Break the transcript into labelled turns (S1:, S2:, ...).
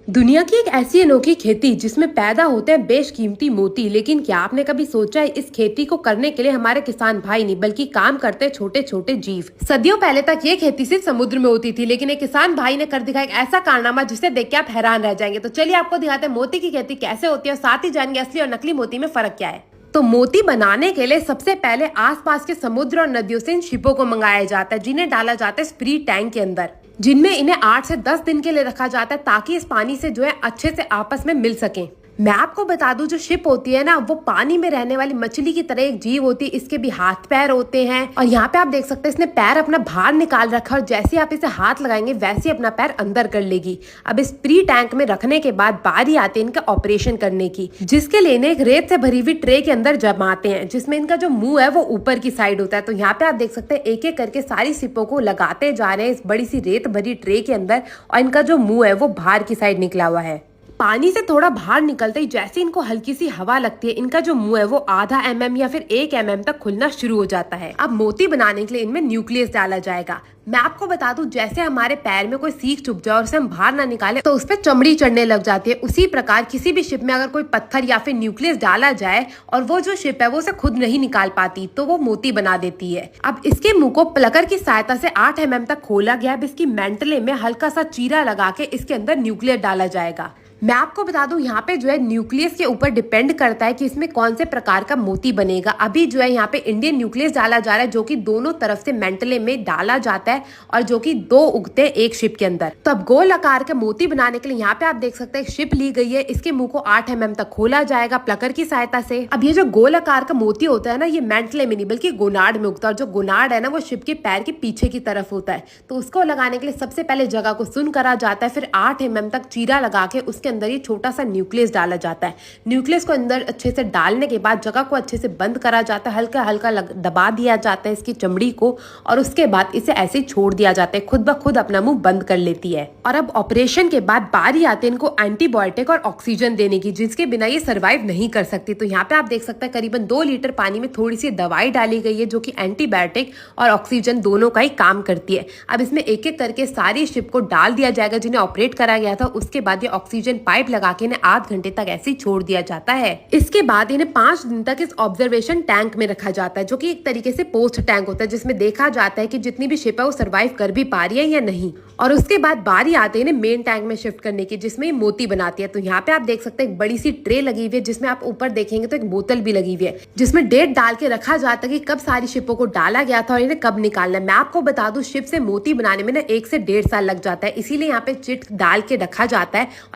S1: दुनिया की एक ऐसी अनोखी खेती जिसमें पैदा होते हैं बेशकीमती मोती। लेकिन क्या आपने कभी सोचा है इस खेती को करने के लिए हमारे किसान भाई नहीं बल्कि काम करते हैं छोटे छोटे जीव। सदियों पहले तक ये खेती सिर्फ समुद्र में होती थी, लेकिन एक किसान भाई ने कर दिखाया एक ऐसा कारनामा जिसे देख के आप हैरान रह जाएंगे। तो चलिए आपको दिखाते हैं मोती की खेती कैसे होती है और साथ ही जानेंगे असली और नकली मोती में फर्क क्या है। तो मोती बनाने के लिए सबसे पहले आसपास के समुद्र और नदियों से इन शिपों को मंगाया जाता है, जिन्हें डाला जाता है स्प्री टैंक के अंदर, जिनमें इन्हें 8 से 10 दिन के लिए रखा जाता है ताकि इस पानी से जो है अच्छे से आपस में मिल सके। मैं आपको बता दूं, जो शिप होती है ना, वो पानी में रहने वाली मछली की तरह एक जीव होती है। इसके भी हाथ पैर होते हैं और यहाँ पे आप देख सकते हैं इसने पैर अपना बाहर निकाल रखा है और जैसे आप इसे हाथ लगाएंगे वैसे अपना पैर अंदर कर लेगी। अब इस प्री टैंक में रखने के बाद बारी आती है इनका ऑपरेशन करने की, जिसके लिए इन्हें एक रेत से भरी हुई ट्रे के अंदर जमाते हैं, जिसमें इनका जो मुंह है वो ऊपर की साइड होता है। तो यहाँ पे आप देख सकते हैं एक एक करके सारी शिपों को लगाते जा रहे हैं इस बड़ी सी रेत भरी ट्रे के अंदर और इनका जो मुंह है वो बाहर की साइड निकला हुआ है। पानी से थोड़ा बाहर निकलते ही जैसे इनको हल्की सी हवा लगती है, इनका जो मुंह है वो आधा mm या फिर 1 mm तक खुलना शुरू हो जाता है। अब मोती बनाने के लिए इनमें न्यूक्लियस डाला जाएगा। मैं आपको बता दूं, जैसे हमारे पैर में कोई सीख चुभ जाए और उसे हम बाहर ना निकाले तो उस पर चमड़ी चढ़ने लग जाती है, उसी प्रकार किसी भी शिप में अगर कोई पत्थर या फिर न्यूक्लियस डाला जाए और वो जो शिप है वो उसे खुद नहीं निकाल पाती तो वो मोती बना देती है। अब इसके मुंह को प्लकर की सहायता से 8 mm तक खोला गया। अब इसकी मेंटले में हल्का सा चीरा लगा के इसके अंदर न्यूक्लियस डाला जाएगा। मैं आपको बता दूं, यहाँ पे जो है न्यूक्लियस के ऊपर डिपेंड करता है कि इसमें कौन से प्रकार का मोती बनेगा। अभी जो है यहाँ पे इंडियन न्यूक्लियस डाला जा रहा है, जो कि दोनों तरफ से मेंटले में डाला जाता है और जो कि 2 उगते हैं एक शिप के अंदर। तो अब गोल आकार का मोती बनाने के लिए यहाँ पे आप देख सकते हैं शिप ली गई है। इसके मुंह को 8 mm तक खोला जाएगा प्लकर की सहायता से। अब ये जो गोल आकार का मोती होता है ना, ये मेंटले में नहीं बल्कि गोनाड में उगता है और जो गोनाड है ना वो शिप के पैर के पीछे की तरफ होता है। तो उसको लगाने के लिए सबसे पहले जगह को सुन करा जाता है, फिर 8 mm तक चीरा लगा के उसके अंदर ये छोटा सा न्यूक्लियस डाला जाता है। न्यूक्लियस को अंदर अच्छे से डालने के बाद जगह को अच्छे से बंद करा जाता है, हल्का हल्का दबा दिया जाता है इसकी चमड़ी को और उसके बाद इसे ऐसे ही छोड़ दिया जाता है, खुद ब खुद अपना मुंह बंद कर लेती है। और अब ऑपरेशन के बाद बारी आती है इनको एंटीबायोटिक और ऑक्सीजन देने की, जिसके बिना ये सर्वाइव नहीं कर सकती। तो यहाँ पे आप देख सकते हैं करीबन 2 लीटर पानी में थोड़ी सी दवाई डाली गई है जो कि एंटीबायोटिक और ऑक्सीजन दोनों का ही काम करती है। अब इसमें एक एक करके सारी शिप को डाल दिया जाएगा जिन्हें ऑपरेट करा गया था। उसके बाद ये ऑक्सीजन पाइप लगा के इन्हें आध घंटे तक ऐसे ही छोड़ दिया जाता है। इसके बाद इन्हें 5 दिन तक इस ऑब्जर्वेशन टैंक में रखा जाता है, जो कि एक तरीके से पोस्ट टैंक होता है, जिसमें देखा जाता है कि जितनी भी शिप है वो सर्वाइव कर भी पा रही है या नहीं। और उसके बाद बारी आती है इन्हें मेन टैंक में शिफ्ट करने की, जिसमें ये मोती बनाती है। तो यहाँ पे आप देख सकते हैं एक बड़ी सी ट्रे लगी हुई है, जिसमें आप ऊपर देखेंगे तो एक बोतल भी लगी हुई है, जिसमें डेट डाल के रखा जाता है कि कब सारी शिपों को डाला गया था और इन्हें कब निकालना है। मैं आपको बता दूं, शिप से मोती बनाने में ना 1 से 1.5 साल लग जाता है, इसीलिए यहाँ पे चिट डाल के रखा जाता है।